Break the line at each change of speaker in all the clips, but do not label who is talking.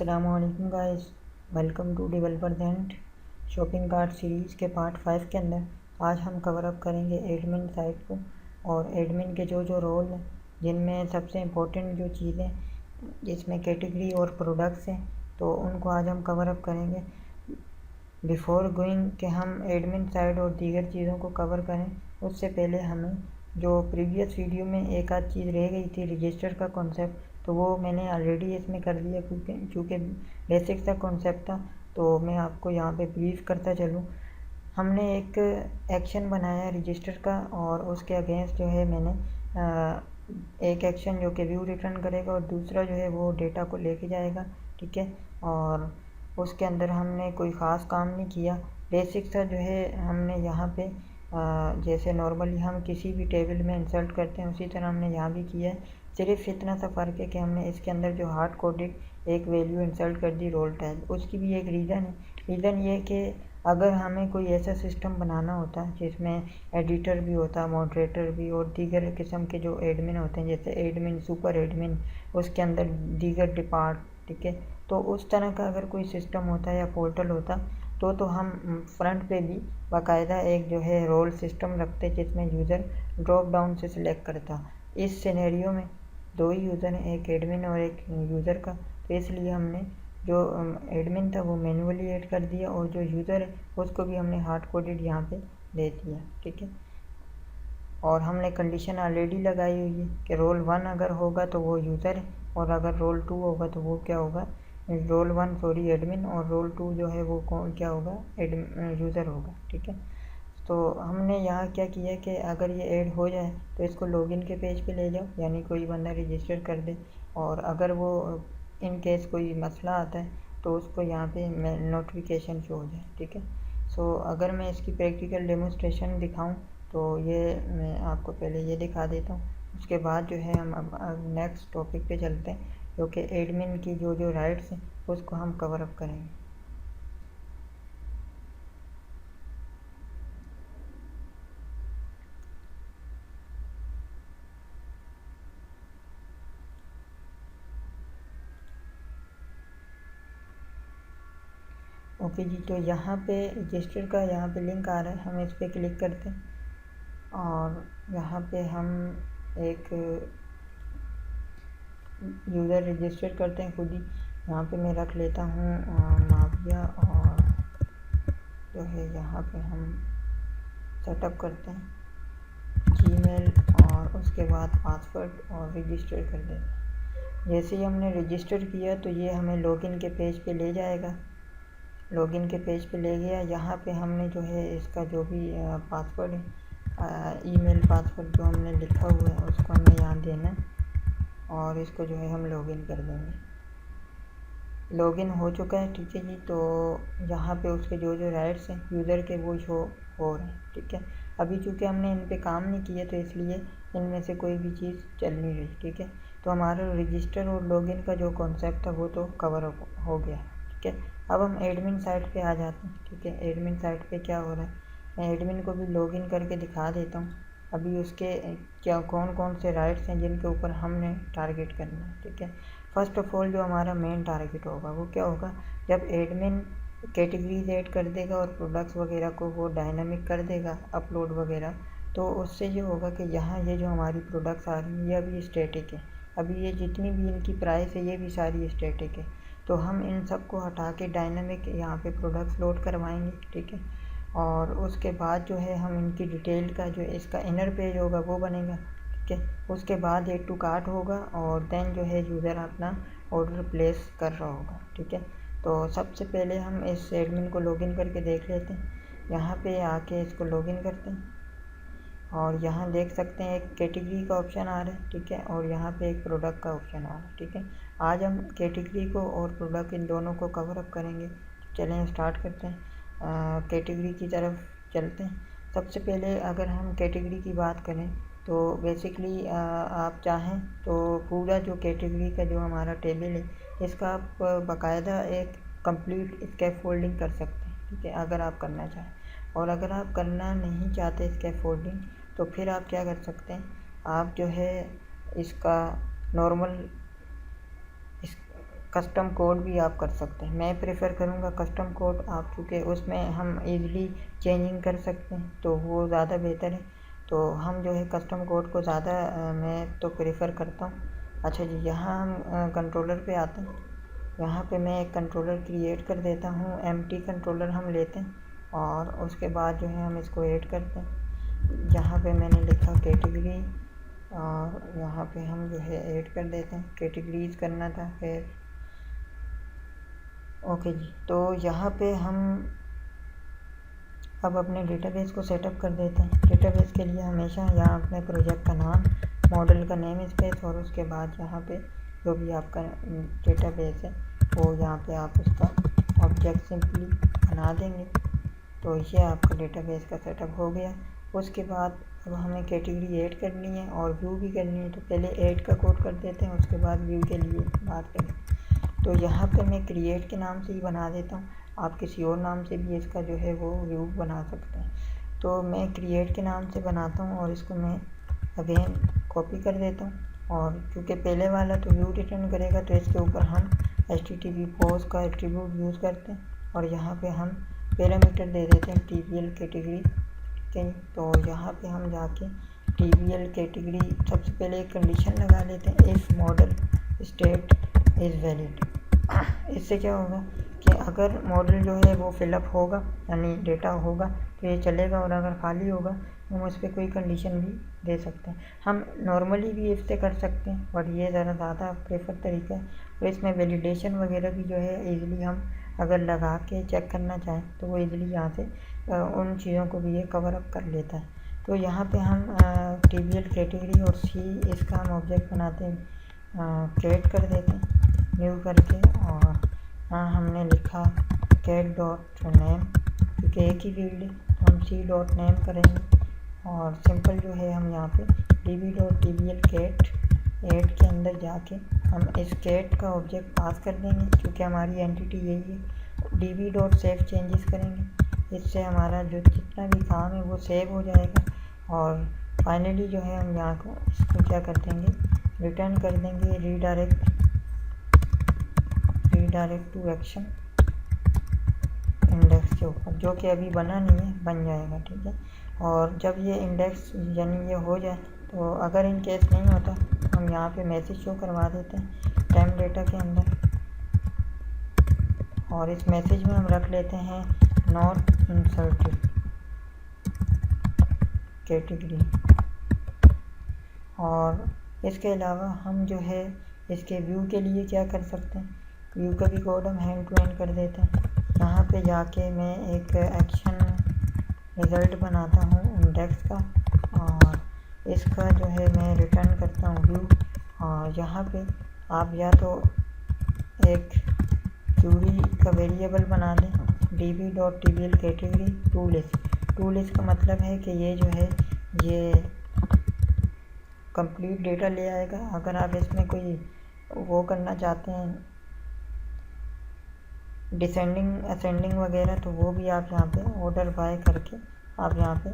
अस्सलामुअलैकुम guys, welcome to developer दैंट shopping cart series के पार्ट 5 के अंदर आज हम कवर अप करेंगे एडमिन साइट को और एडमिन के जो रोल हैं, जिनमें सबसे इम्पोर्टेंट जो चीज़ें जिसमें कैटेगरी और प्रोडक्ट्स हैं, तो उनको आज हम कवर अप करेंगे। बिफोर गोइंग कि हम एडमिन साइट और दीगर चीज़ों को कवर करें, उससे पहले हमें जो प्रीवियस वीडियो में एक आध चीज़ रह गई थी रजिस्टर का कॉन्सेप्ट, तो वो मैंने ऑलरेडी इसमें कर दिया क्योंकि बेसिक सा कॉन्सेप्ट था। तो मैं आपको यहाँ पे ब्रीफ करता चलूँ। हमने एक एक्शन बनाया रजिस्टर का और उसके अगेंस्ट जो है मैंने एक एक्शन जो कि व्यू रिटर्न करेगा और दूसरा जो है वो डेटा को लेके जाएगा, ठीक है। और उसके अंदर हमने कोई ख़ास काम नहीं किया, बेसिक सा जो है हमने यहाँ पे जैसे नॉर्मली हम किसी भी टेबल में इंसर्ट करते हैं उसी तरह हमने यहाँ भी किया है। सिर्फ इतना सा फ़र्क है कि हमने इसके अंदर जो हार्ड कोडेड एक वैल्यू इंसर्ट कर दी रोल टैग। उसकी भी एक रीज़न है। रीज़न ये कि अगर हमें कोई ऐसा सिस्टम बनाना होता है जिसमें एडिटर भी होता, मॉडरेटर भी और दीगर किस्म के जो एडमिन होते हैं, जैसे एडमिन, सुपर एडमिन, उसके अंदर दीगर डिपार्ट, ठीक है। तो उस तरह का अगर कोई सिस्टम होता या पोर्टल होता तो हम फ्रंट पे भी बाकायदा एक जो है रोल सिस्टम रखते जिसमें यूज़र ड्रॉप डाउन से सिलेक्ट करता। इस सिनेरियो में दो ही यूज़र हैं, एक एडमिन और एक यूज़र का, तो इसलिए हमने जो एडमिन था वो मैन्युअली ऐड कर दिया और जो यूज़र है उसको भी हमने हार्ड कोडेड यहाँ पे दे दिया, ठीक है। और हमने कंडीशन ऑलरेडी लगाई हुई है कि रोल 1 अगर होगा तो वो यूज़र है और अगर रोल 2 होगा तो वो क्या होगा, रोल 1 सॉरी एडमिन, और रोल 2 जो है वो क्या होगा, यूज़र होगा, ठीक है। तो हमने यहाँ क्या किया कि अगर ये ऐड हो जाए तो इसको लॉगिन के पेज पे ले जाओ, यानी कोई बंदा रजिस्टर कर दे और अगर वो इन केस कोई मसला आता है तो उसको यहाँ पे नोटिफिकेशन शो हो जाए, ठीक है। सो अगर मैं इसकी प्रैक्टिकल डेमोस्ट्रेशन दिखाऊं तो ये मैं आपको पहले ये दिखा देता हूँ। उसके बाद जो है हम अब नेक्स्ट टॉपिक पे चलते हैं, जो कि एडमिन की जो राइट्स हैं उसको हम कवर अप करेंगे। ओके जी, तो यहाँ पे रजिस्टर का यहाँ पे लिंक आ रहा है, हम इस पर क्लिक करते हैं और यहाँ पे हम एक यूज़र रजिस्टर करते हैं खुद ही। यहाँ पे मैं रख लेता हूँ माविया, और जो है यहाँ पे हम सेटअप करते हैं जीमेल और उसके बाद पासवर्ड और रजिस्टर कर देते हैं। जैसे ही हमने रजिस्टर किया तो ये हमें लॉगिन के पेज पे ले जाएगा। लॉगिन के पेज पे ले गया, यहाँ पे हमने जो है इसका जो भी पासवर्ड है, ईमेल पासवर्ड जो हमने लिखा हुआ है उसको हमें यहाँ देना है और इसको जो है हम लॉगिन कर देंगे। लॉगिन हो चुका है, ठीक है जी। तो यहाँ पे उसके जो राइट्स हैं यूज़र के वो शो हो रहे हैं, ठीक है। अभी चूँकि हमने इन पे काम नहीं किया तो इसलिए इनमें से कोई भी चीज़ चल नहीं रही, ठीक है। तो हमारा रजिस्टर और लॉगिन का जो कॉन्सेप्ट था वो तो कवर अप हो गया, ठीक है। अब हम एडमिन साइट पे आ जाते हैं, ठीक है। एडमिन साइट पे क्या हो रहा है, मैं एडमिन को भी लॉगिन करके दिखा देता हूँ। अभी उसके क्या कौन कौन से राइट्स हैं जिनके ऊपर हमने टारगेट करना है, ठीक है। फर्स्ट ऑफ ऑल जो हमारा मेन टारगेट होगा वो क्या होगा, जब एडमिन कैटेगरीज ऐड कर देगा और प्रोडक्ट्स वगैरह को वो डायनामिक कर देगा अपलोड वगैरह, तो उससे ये होगा कि यहाँ ये जो हमारी प्रोडक्ट्स आ रही हैं ये अभी स्टैटिक है। अभी ये जितनी भी इनकी प्राइस है ये भी सारी स्टैटिक है। तो हम इन सब को हटा के डायनामिक यहाँ पे प्रोडक्ट्स लोड करवाएंगे, ठीक है। और उसके बाद जो है हम इनकी डिटेल का जो इसका इनर पेज होगा वो बनेगा, ठीक है। उसके बाद एड टू कार्ट होगा और देन जो है यूज़र अपना ऑर्डर प्लेस कर रहा होगा, ठीक है। तो सबसे पहले हम इस एडमिन को लॉगिन करके देख लेते हैं। यहाँ पे आके इसको लॉगिन करते हैं और यहाँ देख सकते हैं एक कैटेगरी का ऑप्शन आ रहा है, ठीक है, और यहाँ पे एक प्रोडक्ट का ऑप्शन आ रहा है, ठीक है। आज हम कैटेगरी को और प्रोडक्ट इन दोनों को कवर अप करेंगे। चलें स्टार्ट करते हैं, कैटेगरी की तरफ चलते हैं। सबसे पहले अगर हम कैटेगरी की बात करें तो बेसिकली आप चाहें तो पूरा जो कैटेगरी का जो हमारा टेबल है इसका आप बाकायदा एक कंप्लीट स्कैफोल्डिंग कर सकते हैं, ठीक है, अगर आप करना चाहें। और अगर आप करना नहीं चाहते स्कैफोल्डिंग तो फिर आप क्या कर सकते हैं, आप जो है इसका नॉर्मल कस्टम कोड भी आप कर सकते हैं। मैं प्रेफर करूँगा कस्टम कोड, आप चूँकि उसमें हम इजीली चेंजिंग कर सकते हैं तो वो ज़्यादा बेहतर है। तो हम जो है कस्टम कोड को ज़्यादा मैं तो प्रेफर करता हूँ। अच्छा जी, यहाँ हम कंट्रोलर पे आते हैं। यहाँ पे मैं एक कंट्रोलर क्रिएट कर देता हूँ, एम्प्टी कंट्रोलर हम लेते हैं और उसके बाद जो है हम इसको ऐड करते हैं। यहाँ पे मैंने लिखा कैटेगरी और यहाँ पे हम जो है ऐड कर देते हैं। कैटेगरीज करना था फिर ओके जी। तो यहाँ पे हम अब अपने डेटाबेस को सेटअप कर देते हैं। डेटाबेस के लिए हमेशा यहाँ अपने प्रोजेक्ट का नाम, मॉडल का नेम स्पेस और उसके बाद यहाँ पे जो भी आपका डेटाबेस है वो यहाँ पे आप उसका ऑब्जेक्ट सिंपली बना देंगे। तो ये आपका डेटाबेस का सेटअप हो गया। उसके बाद अब हमें कैटेगरी ऐड करनी है और व्यू भी करनी है। तो पहले ऐड का कोड कर देते हैं, उसके बाद व्यू के लिए बात करें। तो यहाँ पे मैं क्रिएट के नाम से ही बना देता हूँ, आप किसी और नाम से भी इसका जो है वो व्यू बना सकते हैं। तो मैं क्रिएट के नाम से बनाता हूँ और इसको मैं अगेन कॉपी कर देता हूँ। और क्योंकि पहले वाला तो व्यू रिटर्न करेगा तो इसके ऊपर हम HTTP पोस्ट का एट्रीब्यूट यूज़ करते हैं और यहाँ पे हम पैरामीटर दे देते हैं TBL कैटेगरी के। तो यहाँ पे हम जाके TBL कैटेगरी सबसे पहले एक कंडीशन लगा लेते हैं, if model state is valid. इससे क्या होगा कि अगर मॉडल जो है वो फिलअप होगा यानी डेटा होगा तो ये चलेगा, और अगर खाली होगा तो हम उस पर कोई कंडीशन भी दे सकते हैं। हम नॉर्मली भी इससे कर सकते हैं बट ये ज़्यादा प्रेफर तरीका है। और इसमें वैलिडेशन वगैरह भी जो है ईज़िली हम अगर लगा के चेक करना चाहें तो वो ईज़िली यहाँ से उन चीज़ों को भी ये कवर अप कर लेता है। तो यहाँ पे हम TBL कैटेगरी और C इसका हम ऑब्जेक्ट बनाते हैं, क्रिएट कर देते हैं न्यू करके। और हमने लिखा कैट डॉट नेम, क्योंकि एक ही फील्ड है तो हम C डॉट नेम करेंगे। और सिंपल जो है हम यहाँ पे DB dot TBL cat add के अंदर जाके हम इस कैट का ऑब्जेक्ट पास कर देंगे क्योंकि हमारी एंटिटी यही है। DB डॉट सेव चेंजेस करेंगे, इससे हमारा जो जितना भी काम है वो सेव हो जाएगा। और फाइनली जो है हम यहाँ को इसको क्या कर देंगे, रिटर्न कर देंगे रीडायरेक्ट टू एक्शन इंडेक्स के ऊपर, जो कि अभी बना नहीं है, बन जाएगा, ठीक है। और जब ये इंडेक्स यानी ये हो जाए तो अगर इन केस नहीं होता हम यहाँ पे मैसेज शो करवा देते हैं टाइम डेटा के अंदर। और इस मैसेज में हम रख लेते हैं नॉट इंसर्टेड कैटेगरी। और इसके अलावा हम जो है इसके व्यू के लिए क्या कर सकते हैं, व्यू का भी कोड हम हैंड टू हैंड कर देते हैं। यहाँ पे जाके मैं एक एक्शन रिज़ल्ट बनाता हूँ इंडेक्स का और इसका जो है मैं रिटर्न करता हूँ व्यू। और यहाँ पे आप या तो एक क्यूरी का वेरिएबल बना दें DB dot TBL category to list का मतलब है कि ये जो है ये कंप्लीट डेटा ले आएगा। अगर आप इसमें कोई वो करना चाहते हैं डिसेंडिंग असेंडिंग वगैरह तो वो भी आप यहाँ पे ऑर्डर बाय करके आप यहाँ पे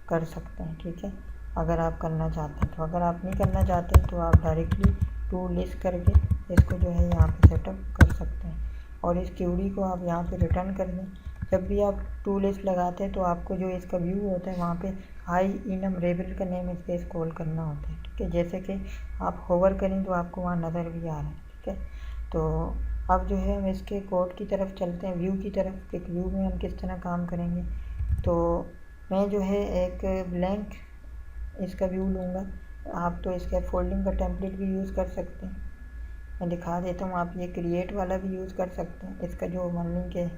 कर सकते हैं, ठीक है, अगर आप करना चाहते हैं। तो अगर आप नहीं करना चाहते तो आप डायरेक्टली टू लिस्ट करके इसको जो है यहाँ पे सेटअप कर सकते हैं। और इस क्यूरी को आप यहाँ पे रिटर्न कर दें। जब भी आप टू लिस्ट लगाते हैं तो आपको जो इसका व्यू होता है वहाँ पे हाई इनमरेबल का नेम स्पेस कॉल करना होता है, ठीक है। जैसे कि आप होवर करें तो आपको वहाँ नज़र भी आ रहा है, ठीक है। तो अब जो है हम इसके कोड की तरफ चलते हैं, व्यू की तरफ, एक व्यू में हम किस तरह काम करेंगे। तो मैं जो है एक ब्लैंक इसका व्यू लूँगा। आप तो इसका फोल्डिंग का टेम्पलेट भी यूज़ कर सकते हैं, मैं दिखा देता हूँ। आप ये क्रिएट वाला भी यूज़ कर सकते हैं। इसका जो मान लीजिए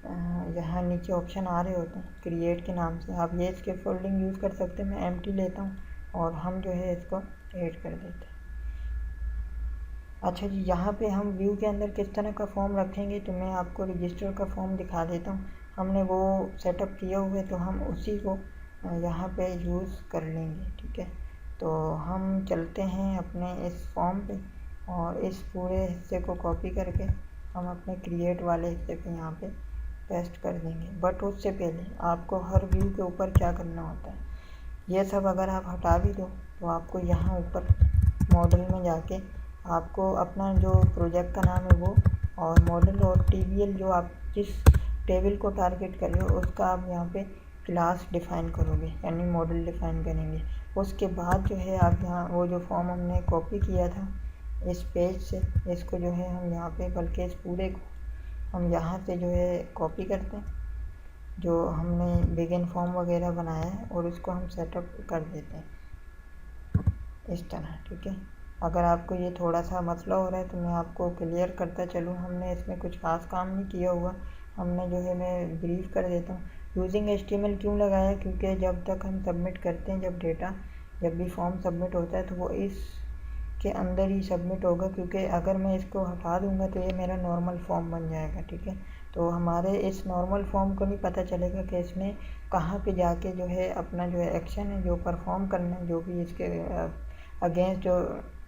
के यहाँ नीचे ऑप्शन आ रहे होते हैं क्रिएट के नाम से, आप ये इसके फोल्डिंग यूज़ कर सकते हैं। मैं एम्प्टी लेता हूँ और हम जो है इसको ऐड कर देते हैं। अच्छा जी, यहाँ पे हम व्यू के अंदर किस तरह का फॉर्म रखेंगे तो मैं आपको रजिस्टर का फॉर्म दिखा देता हूँ। हमने वो सेटअप किया हुआ है तो हम उसी को यहाँ पे यूज़ कर लेंगे, ठीक है। तो हम चलते हैं अपने इस फॉर्म पे और इस पूरे हिस्से को कॉपी करके हम अपने क्रिएट वाले हिस्से पे यहाँ पे पेस्ट कर देंगे। बट उससे पहले आपको हर व्यू के ऊपर क्या करना होता है, ये सब अगर आप हटा भी दो तो आपको यहाँ ऊपर मॉडल में जाके आपको अपना जो प्रोजेक्ट का नाम है वो, और मॉडल और TBL जो आप जिस टेबल को टारगेट कर रहे हो उसका आप यहाँ पे क्लास डिफ़ाइन करोगे, यानी मॉडल डिफ़ाइन करेंगे। उसके बाद जो है आप यहाँ वो जो फॉर्म हमने कॉपी किया था इस पेज से, इसको जो है हम यहाँ पे, बल्कि इस पूरे को हम यहाँ से जो है कॉपी करते हैं, जो हमने बिगिन फॉर्म वगैरह बनाया है, और उसको हम सेटअप कर देते हैं इस तरह, ठीक है। अगर आपको ये थोड़ा सा मसला हो रहा है तो मैं आपको क्लियर करता चलूँ। हमने इसमें कुछ खास काम नहीं किया हुआ, हमने जो है, मैं ब्रीफ कर देता हूँ। यूजिंग HTML क्यों लगाया, क्योंकि जब तक हम सबमिट करते हैं, जब भी फॉर्म सबमिट होता है तो वो इस के अंदर ही सबमिट होगा, क्योंकि अगर मैं इसको हटा दूंगा तो ये मेरा नॉर्मल फॉर्म बन जाएगा, ठीक है। तो हमारे इस नॉर्मल फॉर्म को नहीं पता चलेगा कि इसने कहाँ पे जाके जो है अपना जो है एक्शन है जो परफॉर्म करना है, जो भी इसके अगेंस्ट जो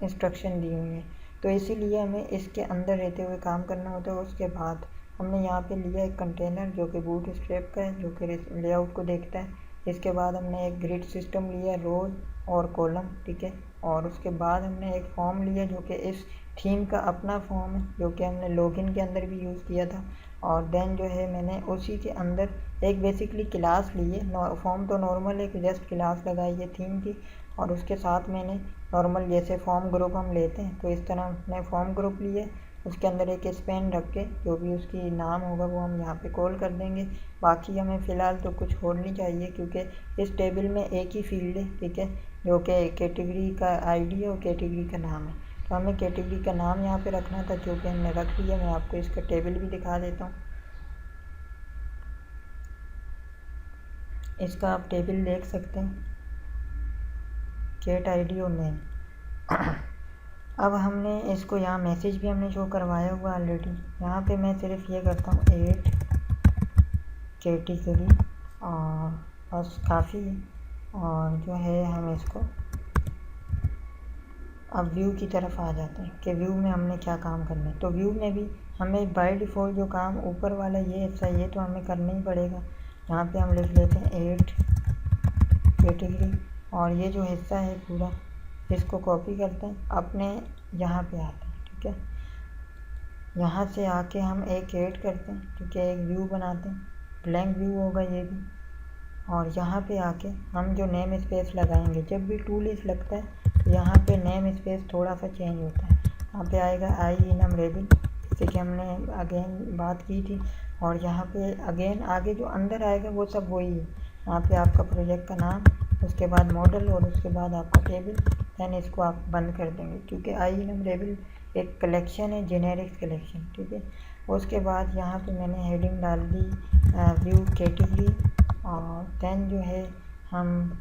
इंस्ट्रक्शन दी हुई है। तो इसीलिए हमें इसके अंदर रहते हुए काम करना होता है। उसके बाद हमने यहाँ पे लिया एक कंटेनर जो कि बूटस्ट्रैप का है, जो कि लेआउट को देखता है। इसके बाद हमने एक ग्रिड सिस्टम लिया, रोज और कॉलम, ठीक है। और उसके बाद हमने एक फॉर्म लिया जो कि इस थीम का अपना फॉर्म है, जो कि हमने लॉगिन के अंदर भी यूज़ किया था। और देन जो है मैंने उसी के अंदर एक बेसिकली क्लास ली है। फॉर्म तो नॉर्मल है कि जस्ट क्लास लगाई है थीम की, और उसके साथ मैंने नॉर्मल जैसे फॉर्म ग्रुप हम लेते हैं तो इस तरह हमने फॉर्म ग्रुप लिए। उसके अंदर एक स्पेन रख के जो भी उसकी नाम होगा वो हम यहाँ पे कॉल कर देंगे। बाकी हमें फ़िलहाल तो कुछ और नहीं चाहिए, क्योंकि इस टेबल में एक ही फील्ड है, ठीक है, जो कि कैटेगरी का ID है और कैटेगरी का नाम है। तो हमें कैटेगरी का नाम यहाँ पे रखना था, जो कि हमने रख लिया। मैं आपको इसका टेबल भी दिखा देता हूँ। इसका आप टेबल देख सकते हैं, कैट ID और नेम। अब हमने इसको यहाँ मैसेज भी हमने शो करवाया हुआ ऑलरेडी। यहाँ पे मैं सिर्फ ये करता हूँ 8 कैटेगरी, और बस काफ़ी है। और जो है हम इसको अब व्यू की तरफ आ जाते हैं कि व्यू में हमने क्या काम करना है। तो व्यू में भी हमें बाय डिफ़ॉल्ट जो काम ऊपर वाला ये हिस्सा, ये तो हमें करना ही पड़ेगा। यहाँ पे हम लिख लेते हैं 8 कैटेगरी, और ये जो हिस्सा है पूरा इसको कॉपी करते हैं, अपने यहाँ पे आते हैं, ठीक है। यहाँ से आके हम एक ऐड करते हैं, ठीक है, एक व्यू बनाते हैं, ब्लैंक व्यू होगा ये भी। और यहाँ पे आके हम जो नेम स्पेस लगाएंगे, जब भी टूलिस्ट लगता है यहाँ पे नेम स्पेस थोड़ा सा चेंज होता है। यहाँ पे आएगा आई इनमरेबल, जैसे कि हमने अगेन बात की थी। और यहाँ पे अगेन आगे जो अंदर आएगा वो सब वही है। यहाँ पे आपका प्रोजेक्ट का नाम, उसके बाद मॉडल, और उसके बाद आपका टेबल। दैन इसको आप बंद कर देंगे, क्योंकि आई इनमरेबल एक कलेक्शन है, जेनेरिक कलेक्शन, ठीक है। उसके बाद यहाँ पे मैंने हेडिंग डाल दी व्यू कैटेगरी, और दैन जो है हम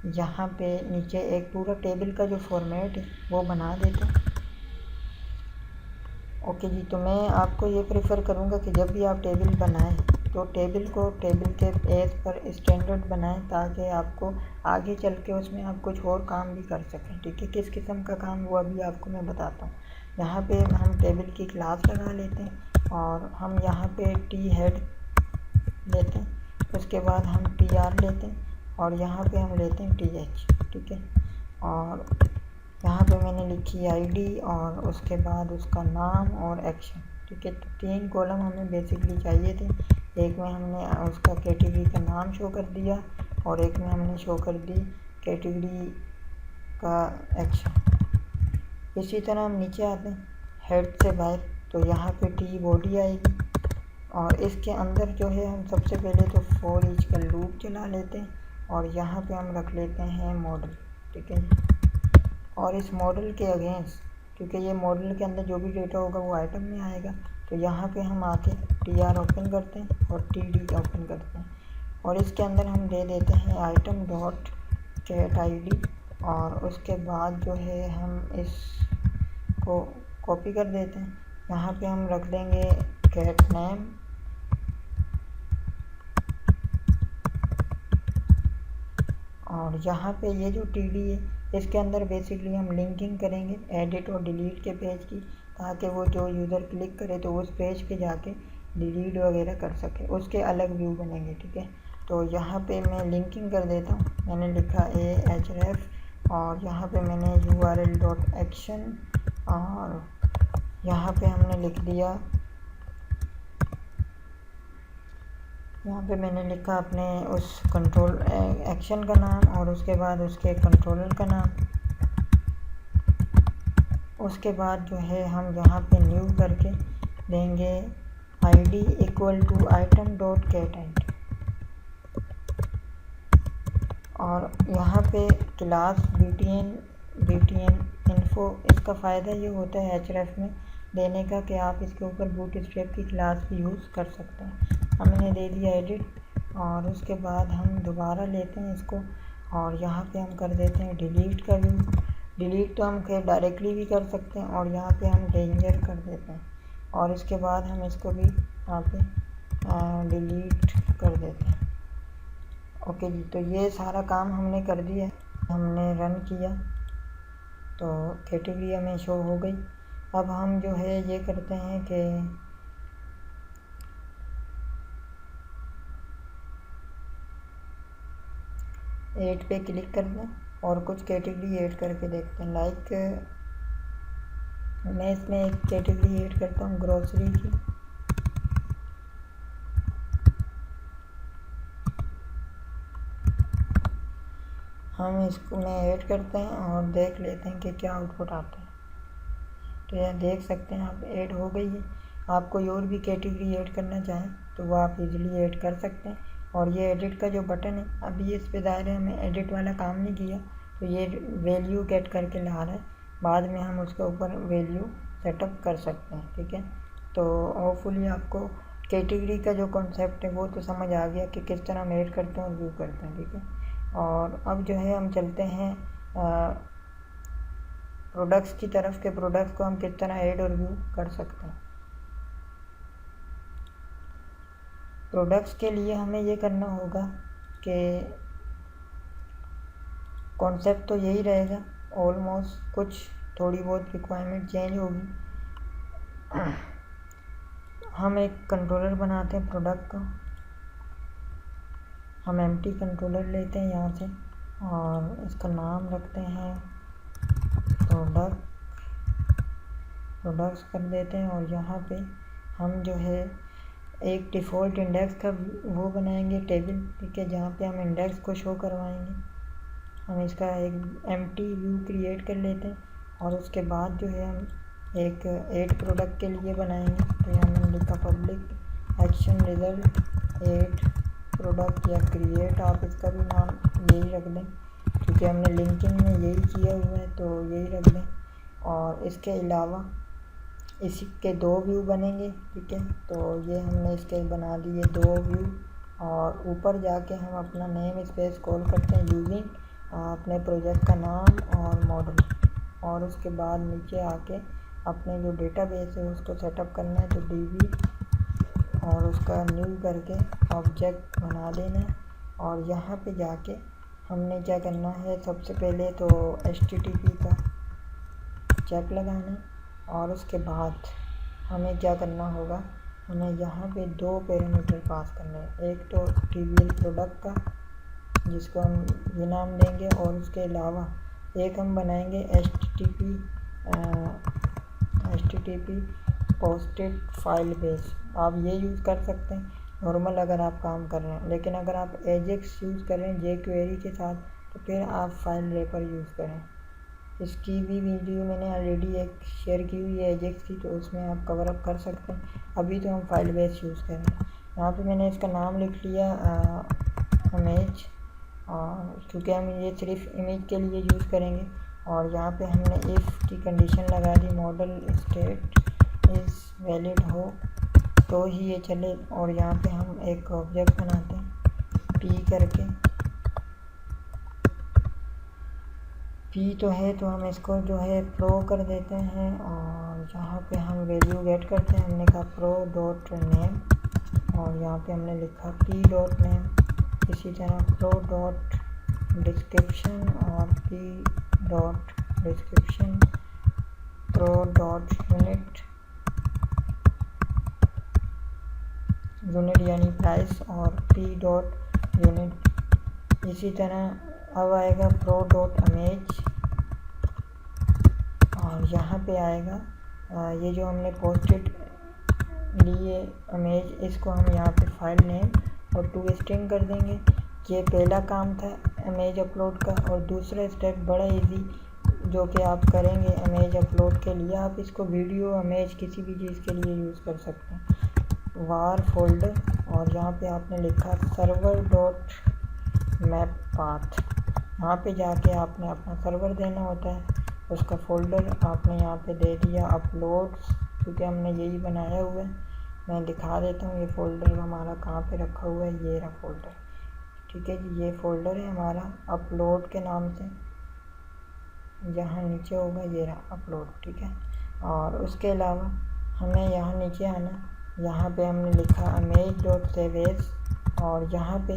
यहाँ पे नीचे एक पूरा टेबल का जो फॉर्मेट है वो बना देते हैं। ओके जी, तो मैं आपको ये प्रेफर करूँगा कि जब भी आप टेबल बनाएं तो टेबल को टेबल के एज पर स्टैंडर्ड बनाएं, ताकि आपको आगे चल के उसमें आप कुछ और काम भी कर सकें, ठीक है। किस किस्म का काम वो अभी आपको मैं बताता हूँ। यहाँ पे हम टेबल की क्लास लगा लेते हैं, और हम यहाँ पे टी हेड लेते हैं, उसके बाद हम TR लेते हैं, और यहाँ पे हम लेते हैं TH, ठीक है। और यहाँ पे मैंने लिखी ID, और उसके बाद उसका नाम और एक्शन, ठीक है। तो 3 कॉलम हमें बेसिकली चाहिए थे। एक में हमने उसका कैटेगरी का नाम शो कर दिया, और एक में हमने शो कर दी कैटेगरी का एक्शन। इसी तरह हम नीचे आते हैं हेड से बाहर, तो यहाँ पे T बॉडी आएगी, और इसके अंदर जो है हम सबसे पहले तो फॉर ईच का लूप चला लेते हैं, और यहाँ पे हम रख लेते हैं मॉडल, ठीक है। और इस मॉडल के अगेंस्ट, क्योंकि ये मॉडल के अंदर जो भी डेटा होगा वो आइटम में आएगा, तो यहाँ पे हम आके TR ओपन करते हैं और TD ओपन करते हैं, और इसके अंदर हम दे देते हैं आइटम डॉट कैट ID। और उसके बाद जो है हम इसको कॉपी कर देते हैं, यहाँ पे हम रख देंगे कैट नेम, और यहाँ पे ये जो TD है इसके अंदर बेसिकली हम लिंकिंग करेंगे एडिट और डिलीट के पेज की, ताकि वो जो यूज़र क्लिक करे तो उस पेज पे जाके डिलीट वगैरह कर सके, उसके अलग व्यू बनेंगे, ठीक है। तो यहाँ पे मैं लिंकिंग कर देता हूँ। मैंने लिखा AHREF और यहाँ पे मैंने url.action और यहाँ पे हमने लिख दिया, यहाँ पे मैंने लिखा अपने उस कंट्रोल एक्शन का नाम और उसके बाद उसके कंट्रोलर का नाम। उसके बाद जो है हम यहाँ पे न्यू करके देंगे id इक्वल टू item.getID और यहाँ पे क्लास btn info। इसका फ़ायदा ये होता है href में देने का कि आप इसके ऊपर बूटस्ट्रैप की क्लास भी यूज़ कर सकते हैं। हमने दे दिया एडिट और उसके बाद हम दोबारा लेते हैं इसको और यहाँ पे हम कर देते हैं डिलीट का व्यू। डिलीट तो हम खैर डायरेक्टली भी कर सकते हैं और यहाँ पे हम डेंजर कर देते हैं और इसके बाद हम इसको भी यहाँ पे डिलीट कर देते हैं। ओके जी, तो ये सारा काम हमने कर दिया, हमने रन किया तो कैटेगरी हमें शो हो गई। अब हम जो है ये करते हैं कि ऐड पे क्लिक कर दें और कुछ कैटेगरी ऐड करके देखते हैं। लाइक मैं इसमें एक कैटेगरी ऐड करता हूँ ग्रोसरी की। हम इसको में ऐड करते हैं और देख लेते हैं कि क्या आउटपुट आता है। तो यह देख सकते हैं आप ऐड हो गई है। आप कोई और भी कैटेगरी ऐड करना चाहें तो वो आप इजीली ऐड कर सकते हैं। और ये एडिट का जो बटन है, अभी इस पे दायरे हमने एडिट वाला काम नहीं किया तो ये वैल्यू गेट करके ला रहा है, बाद में हम उसके ऊपर वैल्यू सेटअप कर सकते हैं। ठीक है, तो होपफुली आपको कैटेगरी का जो कॉन्सेप्ट है वो तो समझ आ गया कि किस तरह हम ऐड करते हैं और व्यू करते हैं। ठीक है, और अब जो है हम चलते हैं प्रोडक्ट्स की तरफ के प्रोडक्ट्स को हम किस तरह ऐड और व्यू कर सकते हैं। प्रोडक्ट्स के लिए हमें ये करना होगा कि कॉन्सेप्ट तो यही रहेगा ऑलमोस्ट, कुछ थोड़ी बहुत रिक्वायरमेंट चेंज होगी। हम एक कंट्रोलर बनाते हैं प्रोडक्ट का, हम एम्प्टी कंट्रोलर लेते हैं यहाँ से और इसका नाम रखते हैं प्रोडक्ट्स कर देते हैं और यहाँ पे हम जो है एक डिफ़ॉल्ट इंडेक्स का वो बनाएंगे टेबल। ठीक है, जहाँ पे हम इंडेक्स को शो करवाएंगे। हम इसका एक एम्प्टी व्यू क्रिएट कर लेते हैं और उसके बाद जो है हम एक ऐड प्रोडक्ट के लिए बनाएंगे। तो यहाँ मैंने लिखा public action result add product या क्रिएट, आप इसका भी नाम यही रख दें क्योंकि हमने लिंकिंग में यही किया हुआ है तो यही रख दें। और इसके अलावा इसी के 2 व्यू बनेंगे। ठीक है, तो ये हमने इसके बना दिए 2 व्यू और ऊपर जाके हम अपना नेम स्पेस कॉल करते हैं यूजिंग अपने प्रोजेक्ट का नाम और मॉडल, और उसके बाद नीचे आके अपने जो डेटाबेस है उसको सेटअप करना है तो डीबी और उसका न्यू करके ऑब्जेक्ट बना देना है। और यहाँ पे जाके हमने क्या करना है, सबसे पहले तो HTTP का चेक लगाना है और उसके बाद हमें क्या करना होगा, हमें यहाँ पे 2 पैरामीटर पास करने हैं। एक तो TVL प्रोडक्ट का जिसको हम ये नाम देंगे और उसके अलावा एक हम बनाएंगे HTTP पोस्टेड फाइल बेस। आप ये यूज़ कर सकते हैं नॉर्मल अगर आप काम कर रहे हैं, लेकिन अगर आप एजेक्स यूज़ कर रहे हैं jQuery के साथ तो फिर आप फाइल रैपर यूज़ करें। इसकी भी वीडियो मैंने ऑलरेडी एक शेयर की हुई है एजेक्स की, तो उसमें आप कवर अप कर सकते हैं। अभी तो हम फाइल बेस यूज़ कर रहे हैं। यहाँ पे मैंने इसका नाम लिख लिया इमेज, और क्योंकि हम ये सिर्फ इमेज के लिए यूज़ करेंगे। और यहाँ पे हमने इफ़ की कंडीशन लगा दी मॉडल स्टेट इज़ वैलिड हो तो ही ये चले। और यहाँ पे हम एक ऑब्जेक्ट बनाते हैं पी करके, पी तो है तो हम इसको जो है प्रो कर देते हैं और यहाँ पे हम वैल्यू गेट करते हैं। हमने कहा प्रो डॉट नेम और यहाँ पे हमने लिखा पी डॉट नेम। इसी तरह प्रो डॉट डिस्क्रिप्शन और P dot description, pro dot unit यानी प्राइस और पी डॉट यूनिट। इसी तरह अब आएगा pro.image और यहाँ पे आएगा ये जो हमने पोस्टेड लिए इमेज, इसको हम यहाँ पे फाइल नेम और टू स्ट्रिंग कर देंगे। ये पहला काम था इमेज अपलोड का। और दूसरा स्टेप बड़ा इजी जो कि आप करेंगे इमेज अपलोड के लिए, आप इसको वीडियो इमेज किसी भी चीज़ के लिए यूज़ कर सकते हैं। वार फोल्डर और यहाँ पे आपने लिखा सर्वर डॉट मैप पाथ, यहाँ पे जाके आपने अपना सर्वर देना होता है। उसका फोल्डर आपने यहाँ पे दे दिया अपलोड्स, क्योंकि हमने यही बनाया हुआ है। मैं दिखा देता हूँ ये फ़ोल्डर हमारा कहाँ पे रखा हुआ है। ये रहा फोल्डर, ठीक है जी। ये फ़ोल्डर है हमारा अपलोड के नाम से, जहाँ नीचे होगा ये रहा अपलोड, ठीक है। और उसके अलावा हमें यहाँ नीचे आना, यहाँ पे हमने लिखा image.saveas और यहाँ पे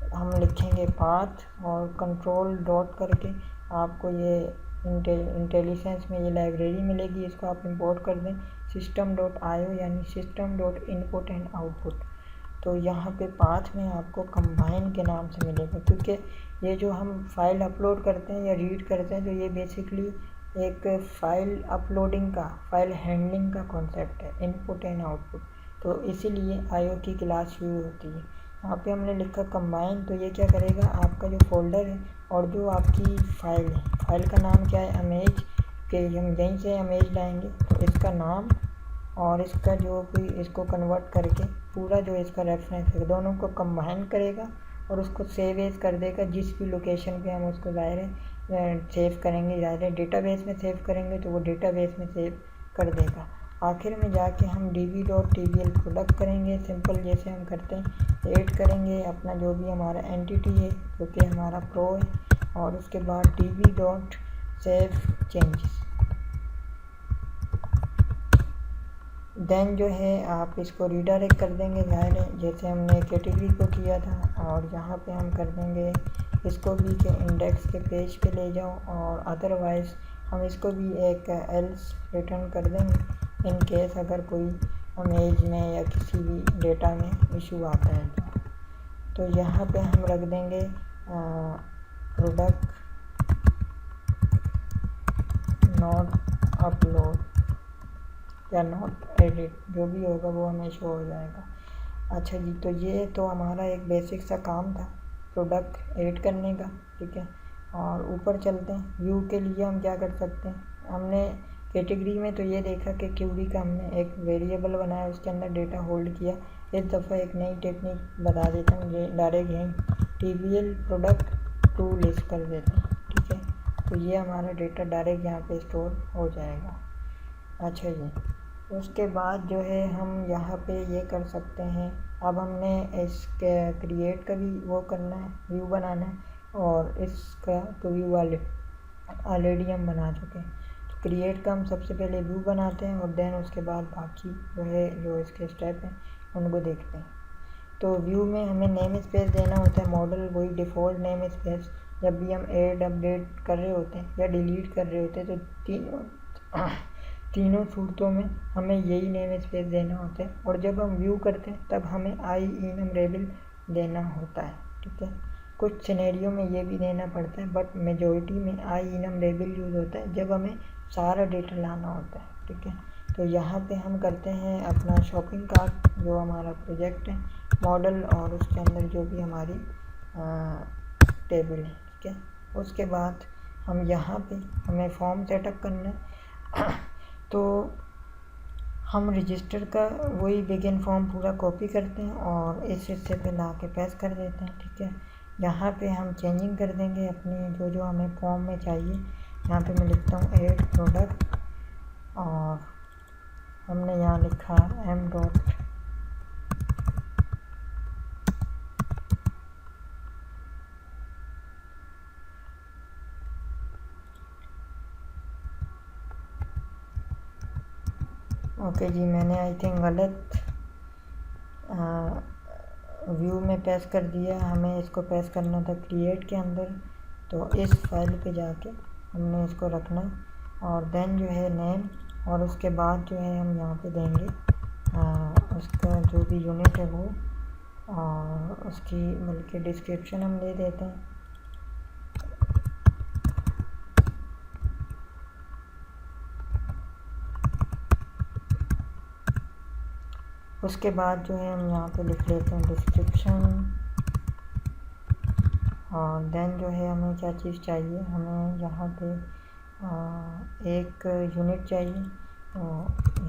हम लिखेंगे पाथ और कंट्रोल डॉट करके आपको ये इंटेलिसेंस में ये लाइब्रेरी मिलेगी। इसको आप इंपोर्ट कर दें system.io यानी system.input एंड आउटपुट। तो यहाँ पे पाथ में आपको कंबाइन के नाम से मिलेगा, क्योंकि ये जो हम फाइल अपलोड करते हैं या रीड करते हैं, तो ये बेसिकली एक फाइल अपलोडिंग का, फाइल हैंडलिंग का कॉन्सेप्ट है, इनपुट एंड आउटपुट। तो इसीलिए आईओ की क्लास यूज होती है। यहाँ पे हमने लिखा कंबाइन, तो ये क्या करेगा, आपका जो फोल्डर है और जो आपकी फाइल है, फाइल का नाम क्या है इमेज के, हम यहीं से इमेज लाएंगे तो इसका नाम और इसका जो भी इसको कन्वर्ट करके पूरा जो इसका रेफरेंस है दोनों को कंबाइन करेगा और उसको सेव एज कर देगा। जिस भी लोकेशन पे हम उसको ज़ाहिर है सेव करेंगे, ज़ाहिर है डेटाबेस में सेव करेंगे तो वो डेटाबेस में सेव कर देगा। आखिर में जाके हम db.tbl प्रोडक्ट करेंगे, सिंपल जैसे हम करते हैं। ऐड करेंगे अपना जो भी हमारा एंटिटी है जो कि हमारा प्रो है, और उसके बाद db.save changes। देन जो है आप इसको रीडायरेक्ट कर देंगे, ज़ाहिर है जैसे हमने कैटेगरी को किया था। और यहाँ पे हम कर देंगे इसको भी कि इंडेक्स के पेज पे ले जाओ, और अदरवाइज़ हम इसको भी एक एल्स रिटर्न कर देंगे इन केस अगर कोई इमेज में या किसी भी डेटा में इशू आता है तो यहाँ पे हम रख देंगे प्रोडक्ट नॉट अपलोड या नॉट एडिट, जो भी होगा वो हमें शो हो जाएगा। अच्छा जी, तो ये तो हमारा एक बेसिक सा काम था प्रोडक्ट ऐड करने का, ठीक है। और ऊपर चलते हैं, व्यू के लिए हम क्या कर सकते हैं। हमने कैटेगरी में तो ये देखा कि क्यूरी का हमने एक वेरिएबल बनाया, उसके अंदर डेटा होल्ड किया। इस दफ़ा एक नई टेक्निक बता देता हूँ, ये डायरेक्ट यहीं tbl प्रोडक्ट टू लिस्ट कर देते हैं, ठीक है। तो ये हमारा डेटा डायरेक्ट यहाँ पे स्टोर हो जाएगा। अच्छा जी, उसके बाद जो है हम यहाँ पे ये कर सकते हैं। अब हमने इसके क्रिएट का भी वो करना है, व्यू बनाना है, और इसका तो व्यू ऑलरेडी हम बना चुके हैं। तो क्रिएट का हम सबसे पहले व्यू बनाते हैं और देन उसके बाद बाकी जो है जो इसके स्टेप हैं उनको देखते हैं। तो व्यू में हमें नेम स्पेस देना होता है, मॉडल वही डिफ़ॉल्ट नेम स्पेस। जब भी हम ऐड अपडेट कर रहे होते हैं या डिलीट कर रहे होते हैं तो तीनों सूरतों में हमें यही नेम स्पेस देना होता है। और जब हम व्यू करते हैं तब हमें enumerables देना होता है, ठीक है। कुछ सिनेरियो में ये भी देना पड़ता है, बट मेजॉरिटी में enumerables यूज़ होता है जब हमें सारा डेटा लाना होता है, ठीक है। तो यहाँ पे हम करते हैं अपना शॉपिंग कार्ट जो हमारा प्रोजेक्ट है, मॉडल, और उसके अंदर जो भी हमारी टेबल है, ठीक है। उसके बाद हम यहाँ पे हमें फॉर्म सेटअप करना है। तो हम रजिस्टर का वही बिगिन फॉर्म पूरा कॉपी करते हैं और इस हिस्से पे ला के पेस्ट कर देते हैं, ठीक है। यहाँ पे हम चेंजिंग कर देंगे अपनी जो जो हमें फॉर्म में चाहिए। यहाँ पे मैं लिखता हूँ ऐड प्रोडक्ट, और हमने यहाँ लिखा m डॉट ओके जी, मैंने आई थिंक गलत व्यू में पेस्ट कर दिया। हमें इसको पेस्ट करना था क्रिएट के अंदर, तो इस फाइल पे जाके हमने इसको रखना और देन जो है नेम, और उसके बाद जो है हम यहाँ पे देंगे उसका जो भी यूनिट है वो, और उसकी बल्कि डिस्क्रिप्शन हम दे देते हैं उसके बाद जो है हम यहाँ पे लिख लेते हैं डिस्क्रिप्शन। और देन जो है हमें क्या चीज़ चाहिए, हमें यहाँ पे एक यूनिट चाहिए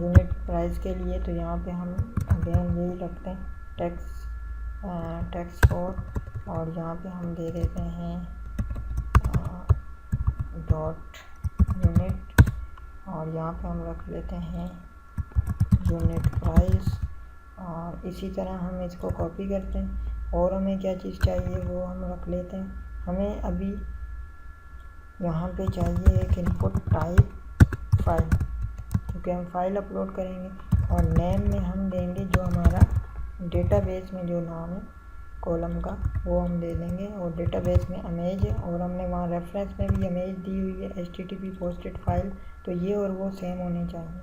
यूनिट प्राइस के लिए। तो यहाँ पे हम अगेन यही रखते हैं टैक्स फॉर, और यहाँ पे हम दे देते हैं डॉट यूनिट, और यहाँ पे हम रख लेते हैं यूनिट प्राइस। और इसी तरह हम इसको कॉपी करते हैं, और हमें क्या चीज़ चाहिए वो हम रख लेते हैं। हमें अभी यहाँ पे चाहिए एक इनपुट टाइप फाइल, क्योंकि हम फाइल अपलोड करेंगे। और नेम में हम देंगे जो हमारा डेटाबेस में जो नाम है कॉलम का वो हम दे देंगे, और डेटाबेस में इमेज है, और हमने वहाँ रेफरेंस में भी इमेज दी हुई है HTTP पोस्टेड फाइल, तो ये और वो सेम होने चाहिए।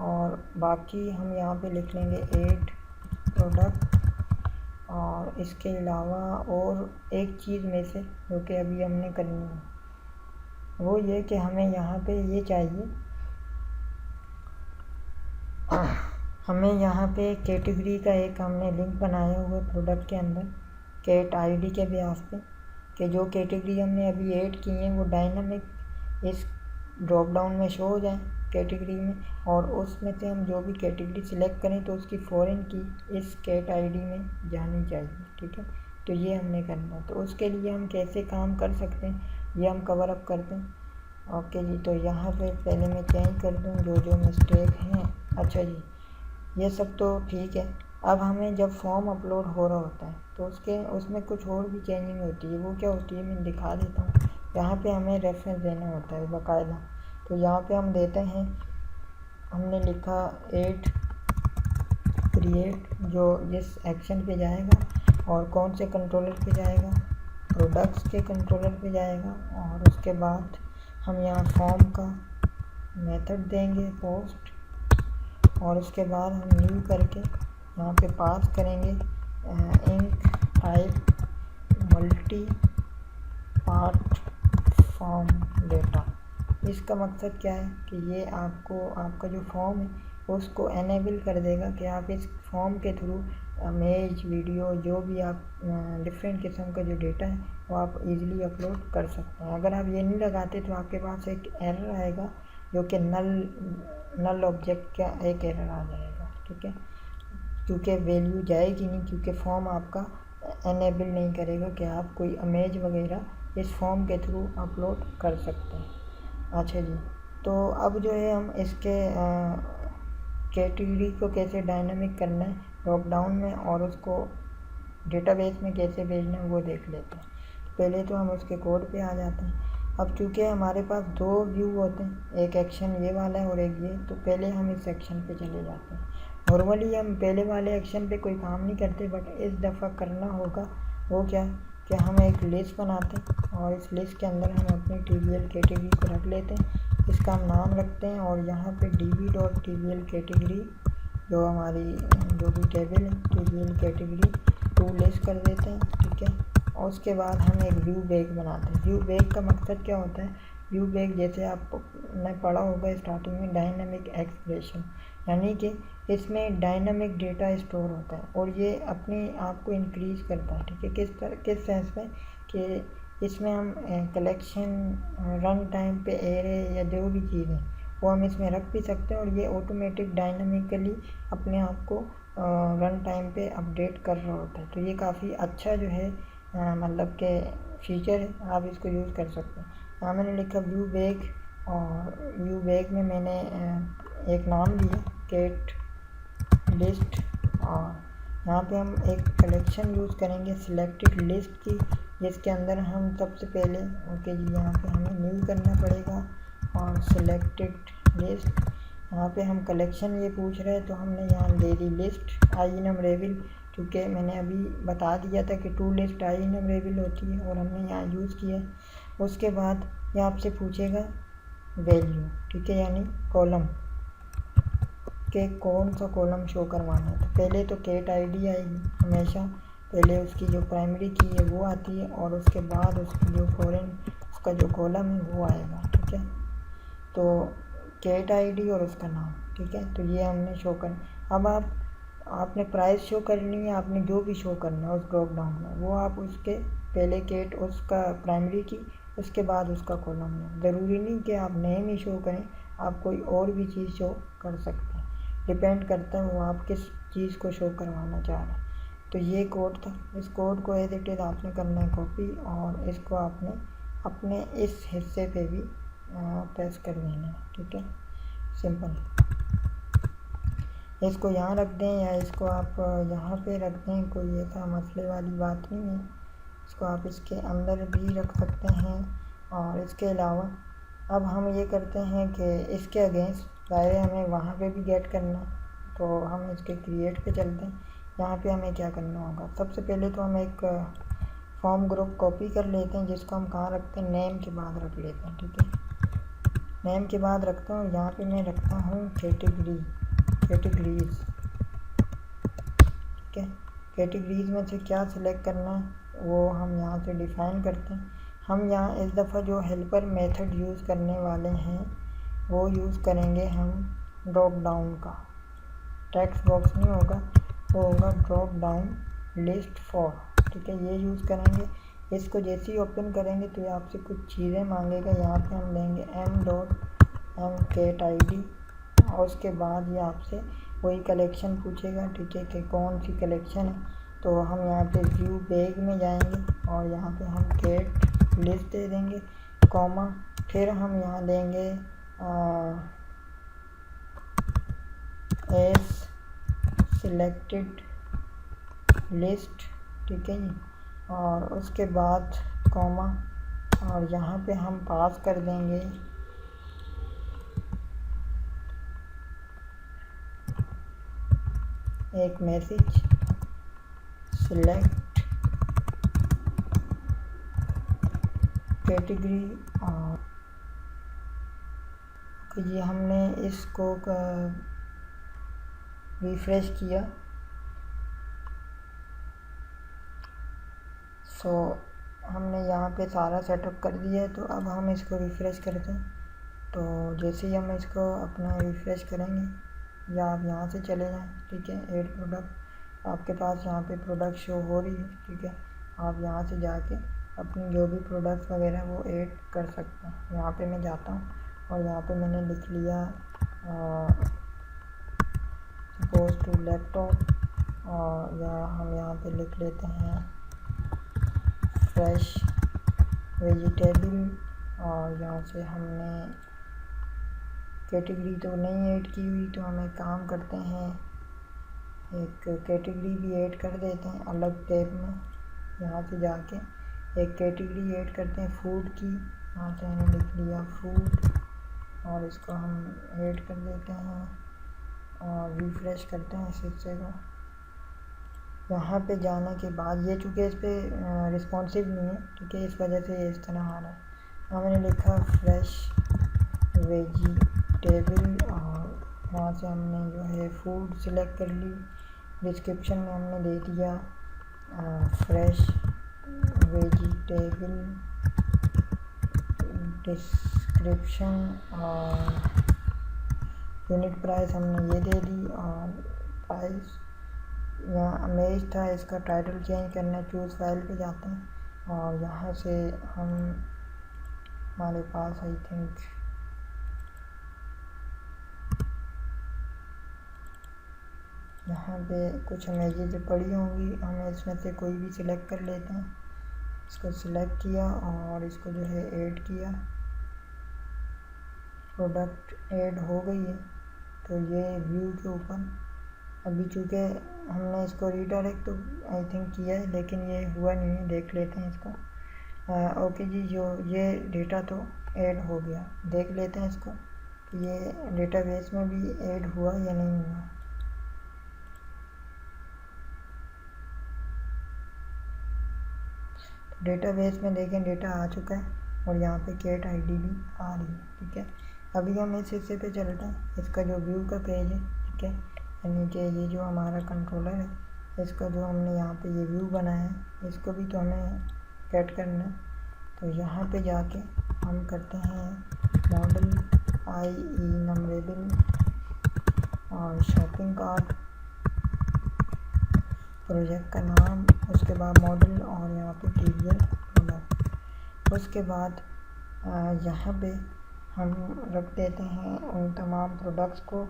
और बाकी हम यहाँ पे लिख लेंगे ऐड प्रोडक्ट। और इसके अलावा और एक चीज़ में से जो कि अभी हमने करनी है वो ये कि हमें यहाँ पे ये चाहिए, हमें यहाँ पे कैटेगरी का एक हमने लिंक बनाया हुआ है प्रोडक्ट के अंदर कैट आईडी के बेस पे, कि जो कैटेगरी हमने अभी ऐड की है वो डायनामिक इस ड्रॉप डाउन में शो हो जाए कैटेगरी में, और उसमें से हम जो भी कैटेगरी सिलेक्ट करें तो उसकी फॉरेन की इस कैट आईडी में जानी चाहिए। ठीक है, तो ये हमने करना है। तो उसके लिए हम कैसे काम कर सकते हैं ये हम कवर अप करते हैं। ओके जी, तो यहाँ पे पहले मैं चेंज कर दूँ जो मिस्टेक हैं। अच्छा जी, ये सब तो ठीक है। अब हमें जब फॉर्म अपलोड हो रहा होता है तो उसमें कुछ और भी चेंजिंग होती है। वो क्या होती है मैं दिखा देता हूँ। यहाँ पे हमें रेफरेंस देना होता है बाकायदा। तो यहाँ पे हम देते हैं, हमने लिखा ऐड क्रिएट, जो जिस एक्शन पे जाएगा और कौन से कंट्रोलर पे जाएगा, प्रोडक्ट्स के कंट्रोलर पे जाएगा। और उसके बाद हम यहाँ फॉर्म का मेथड देंगे पोस्ट, और उसके बाद हम न्यू करके यहाँ पे पास करेंगे enctype multipart form data. इसका मकसद क्या है कि ये आपका जो फॉर्म है उसको एनेबल कर देगा कि आप इस फॉर्म के थ्रू इमेज वीडियो जो भी आप डिफरेंट किस्म का जो डेटा है वो आप इजीली अपलोड कर सकते हैं। अगर आप ये नहीं लगाते तो आपके पास एक एरर आएगा जो कि नल ऑब्जेक्ट का एक एरर आ जाएगा। ठीक है, क्योंकि वैल्यू जाएगी नहीं, क्योंकि फॉर्म आपका एनेबल नहीं करेगा कि आप कोई इमेज वगैरह इस फॉर्म के थ्रू अपलोड कर सकते हैं। अच्छा जी, तो अब जो है हम इसके कैटेगरी को कैसे डायनामिक करना है ड्रॉप डाउन में और उसको डेटाबेस में कैसे भेजना है वो देख लेते हैं। पहले तो हम उसके कोड पे आ जाते हैं। अब चूँकि हमारे पास दो व्यू होते हैं, एक एक्शन ये वाला है और एक ये, तो पहले हम इस सेक्शन पे चले जाते हैं। नॉर्मली हम पहले वाले एक्शन पे कोई काम नहीं करते, बट इस दफ़ा करना होगा। वो क्या कि हम एक लिस्ट बनाते हैं और इस लिस्ट के अंदर हम अपनी TVL कैटेगरी को रख लेते हैं। इसका हम नाम रखते हैं और यहाँ पे db.tvl कैटेगरी जो हमारी जो भी टेबल है TVL कैटेगरी टू लिस्ट कर देते हैं। ठीक है, और उसके बाद हम एक व्यू बैग बनाते हैं। व्यू बैग का मकसद क्या होता है, व्यू बैग जैसे आपने पढ़ा होगा स्टार्टिंग में डायनामिक एक्सप्रेशन, यानी कि इसमें डायनामिक डेटा स्टोर होता है और ये अपने आप को इंक्रीज़ करता है। ठीक है, किस सेंस में कि इसमें हम कलेक्शन रन टाइम पे एरे या जो भी चीज़ें वो हम इसमें रख भी सकते हैं और ये ऑटोमेटिक डायनामिकली अपने आप को रन टाइम पे अपडेट कर रहा होता है। तो ये काफ़ी अच्छा जो है मतलब के फीचर है, आप इसको यूज़ कर सकते हैं। यहाँ मैंने लिखा व्यू बैग, और व्यू बैग में मैंने एक नाम दिया कैट लिस्ट, और यहाँ पे हम एक कलेक्शन यूज़ करेंगे सिलेक्टेड लिस्ट की, जिसके अंदर हम सबसे पहले ओके जी यहाँ पे हमें न्यू करना पड़ेगा और सिलेक्टेड लिस्ट। यहाँ पे हम कलेक्शन ये पूछ रहे हैं तो हमने यहाँ ले ली लिस्ट आई इनमरेबल, क्योंकि मैंने अभी बता दिया था कि टू लिस्ट आई इनमरेबल होती है और हमने यहाँ यूज़ किया है। उसके बाद ये आपसे पूछेगा वैल्यू, ठीक है, यानी कॉलम के कौन सा कॉलम शो करवाना है। तो पहले तो कैट आईडी आएगी, हमेशा पहले उसकी जो प्राइमरी की है वो आती है और उसके बाद उसकी जो फॉरेन उसका जो कॉलम है वो आएगा। ठीक है, तो कैट आईडी और उसका नाम। ठीक है, तो ये हमने शो कर। अब आप आपने प्राइस शो करनी है, आपने जो भी शो करना है उस ड्रॉप डाउन में, वो आप उसके पहले केट उसका प्राइमरी की, उसके बाद उसका कॉलम में। ज़रूरी नहीं कि आप नेम ही शो करें, आप कोई और भी चीज़ शो कर सकते हैं, डिपेंड करता है वो आप किस चीज़ को शो करवाना चाह रहे हैं। तो ये कोड था, इस कोड को एज इट इज़ आपने करना है कॉपी, और इसको आपने अपने इस हिस्से पे भी प्रेस कर लेना है। ठीक है, सिंपल। इसको यहाँ रख दें या इसको आप यहाँ पे रख दें, कोई ऐसा मसले वाली बात नहीं है। इसको आप इसके अंदर भी रख सकते हैं। और इसके अलावा अब हम ये करते हैं कि इसके अगेंस्ट ज़ाहिर हमें वहाँ पे भी गेट करना, तो हम इसके क्रिएट पे चलते हैं। यहाँ पे हमें क्या करना होगा, सबसे पहले तो हम एक फॉर्म ग्रुप कॉपी कर लेते हैं, जिसको हम कहाँ रखते हैं, नेम के बाद रख लेते हैं। ठीक है, नेम के बाद रखता हूँ, यहाँ पे मैं रखता हूँ कैटेगरीज। ठीक है, कैटेगरीज में से क्या सिलेक्ट करना है वो हम यहाँ से डिफ़ाइन करते हैं। हम यहाँ इस दफ़ा जो हेल्पर मेथड यूज़ करने वाले हैं वो यूज़ करेंगे हम ड्रॉप डाउन का। टेक्स्ट बॉक्स नहीं होगा, वो होगा ड्रॉप डाउन लिस्ट फॉर। ठीक है, ये यूज़ करेंगे। इसको जैसे ही ओपन करेंगे तो ये आपसे कुछ चीज़ें मांगेगा। यहाँ पे हम देंगे m.mcat_id, और उसके बाद ये आपसे वही कलेक्शन पूछेगा। ठीक है, कि कौन सी कलेक्शन है, तो हम यहाँ पे व्यू बैग में जाएंगे और यहाँ पे हम कैट लिस्ट दे देंगे, कॉमा, फिर हम यहाँ देंगे एस सिलेक्टेड लिस्ट। ठीक है जी, और उसके बाद कॉमा, और यहाँ पे हम पास कर देंगे एक मैसेज, सिलेक्ट कैटेगरी। और ये हमने इसको रिफ्रेश किया, सो हमने यहाँ पे सारा सेटअप कर दिया है। तो अब हम इसको रिफ़्रेश करते हैं। तो जैसे ही हम इसको अपना रिफ़्रेश करेंगे, या आप यहाँ से चले जाएं, ठीक है, ऐड प्रोडक्ट, आपके पास यहाँ पे प्रोडक्ट शो हो रही है। ठीक है, आप यहाँ से जाके अपनी जो भी प्रोडक्ट्स वगैरह वो ऐड कर सकते हैं। यहाँ पे मैं जाता हूँ और यहाँ पे मैंने लिख लिया सपोज टू लैपटॉप, और या हम यहाँ पे लिख लेते हैं फ्रेश वेजिटेबल, और यहाँ से हमने कैटेगरी तो नहीं ऐड की हुई, तो हम एक काम करते हैं, एक कैटेगरी भी ऐड कर देते हैं अलग टैब में। यहाँ से जाके एक कैटेगरी ऐड करते हैं फूड की, यहाँ से मैंने लिख लिया फूड, और इसको हम ऐड कर देते हैं और रिफ़्रेश करते हैं इस हिस्से को। यहाँ पे जाने के बाद ये चूँकि इस पर रिस्पॉन्सिव नहीं है, ठीक है, इस वजह से इस तरह आ रहा है। यहाँ मैंने लिखा फ्रेश वेजिटेबल, और यहाँ से हमने जो है फूड सिलेक्ट कर ली। डिस्क्रिप्शन में हमने दे दिया फ्रेश वेजिटेबल डिस्क्रिप्शन, और यूनिट प्राइस हमने ये दे दी, और प्राइस यहाँ इमेज था, इसका टाइटल चेंज करना है, चूज़ फाइल पे जाते हैं, और यहाँ से हम हमारे पास आई थिंक यहाँ पे कुछ इमेजेस पड़ी होंगी, हम इसमें से कोई भी सिलेक्ट कर लेते हैं। इसको सिलेक्ट किया और इसको जो है ऐड किया, प्रोडक्ट ऐड हो गई है। तो ये व्यू के ऊपर अभी चूँकि हमने इसको रीडायरेक्ट तो आई थिंक किया है, लेकिन ये हुआ नहीं है, देख लेते हैं इसको। ओके जी, जो ये डेटा तो ऐड हो गया, देख लेते हैं इसको कि ये डेटाबेस में भी ऐड हुआ या नहीं हुआ। डेटाबेस में देखें डेटा आ चुका है, और यहाँ पे कैट आईडी भी आ रही है। ठीक है, अभी हम इस हिस्से पे चलते हैं, इसका जो व्यू का पेज है, ठीक है, यानी कि ये जो हमारा कंट्रोलर है, इसका जो हमने यहाँ पे ये व्यू बनाया है, इसको भी तो हमें कैट करना है। तो यहाँ पे जाके हम करते हैं मॉडल IE नंबरेबल और शॉपिंग कार्ट, प्रोजेक्ट का नाम, उसके बाद मॉडल और यहाँ पे TVL प्रोडक्ट। उसके बाद यहाँ पे हम रख देते हैं उन तमाम प्रोडक्ट्स को।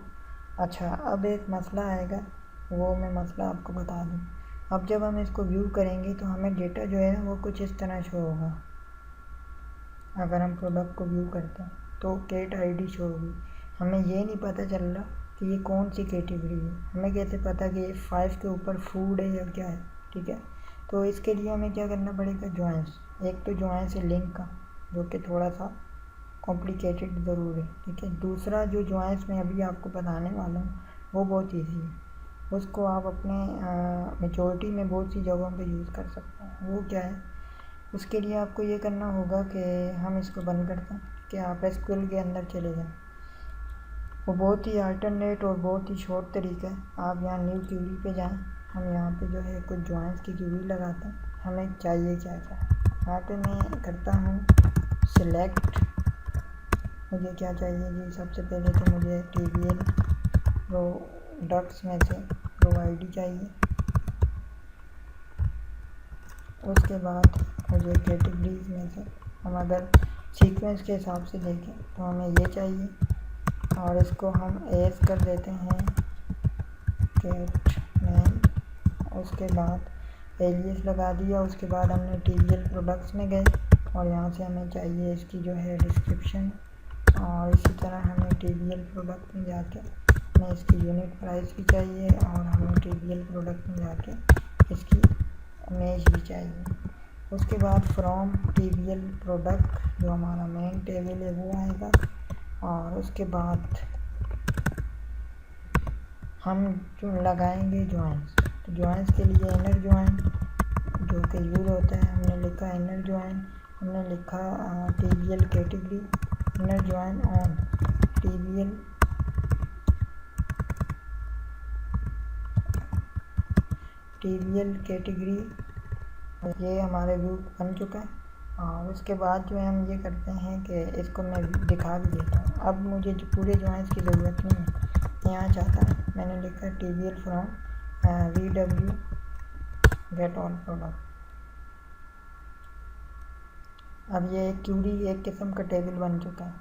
अच्छा, अब एक मसला आएगा, वो मैं मसला आपको बता दूँ। अब जब हम इसको व्यू करेंगे तो हमें डेटा जो है वो कुछ इस तरह शो होगा। अगर हम प्रोडक्ट को व्यू करते हैं तो कैट ID शो होगी। हमें ये नहीं पता चल रहा कि ये कौन सी कैटेगरी है। हमें कैसे पता कि ये 5 के ऊपर फूड है या क्या है, ठीक है। तो इसके लिए हमें क्या करना पड़ेगा, जॉइंस। एक तो जॉइंस है लिंक का, जो कि थोड़ा सा कॉम्प्लिकेटेड ज़रूर है, ठीक है। दूसरा जो जॉइंस मैं अभी आपको बताने वाला हूँ वो बहुत ईजी है, उसको आप अपने मेजॉरिटी में बहुत सी जगहों पे यूज़ कर सकते हैं। वो क्या है, उसके लिए आपको ये करना होगा कि हम इसको बंद करते हैं कि आप SQL के अंदर चले जाएं। वो बहुत ही अल्टरनेट और बहुत ही शॉर्ट तरीका है। आप यहाँ न्यू क्यूरी पे जाएं। हम यहाँ पे जो है कुछ जॉइंस की क्यूरी लगाते हैं। हमें चाहिए क्या क्या, यहाँ पे मैं करता हूँ सिलेक्ट। मुझे क्या चाहिए जी, सबसे पहले तो मुझे TVL प्रोडक्ट्स में से ID चाहिए। उसके बाद मुझे कैटेगरीज में से, हम अगर सीक्वेंस के हिसाब से देखें तो हमें ये चाहिए, और इसको हम एस कर देते हैं कैट मैन। उसके बाद एलियस लगा दिया। उसके बाद हमने TVL प्रोडक्ट्स में गए और यहाँ से हमें चाहिए इसकी जो है डिस्क्रिप्शन, और इसी तरह हमें TVL प्रोडक्ट में जाके हमें इसकी यूनिट प्राइस भी चाहिए, और हमें TVL प्रोडक्ट में जाके इसकी इमेज भी चाहिए। उसके बाद फ्रॉम TVL प्रोडक्ट जो हमारा मेन टेबल है वो आएगा, और उसके बाद हम जो लगाएंगे जॉइंस। तो जॉइंस के लिए इनर जॉइन जो कि यूज़ होता है, हमने लिखा इनर जॉइन, हमने लिखा TVL category inner join on TVL category. ये हमारे व्यू बन चुका है। और उसके बाद जो है हम ये करते हैं कि इसको मैं दिखा भी देता हूँ। अब मुझे जो पूरे जॉइंस की ज़रूरत नहीं है, यहाँ चाहता है मैंने लिखा TVL from VW get all product. अब ये एक क्यूरी एक किस्म का टेबल बन चुका है।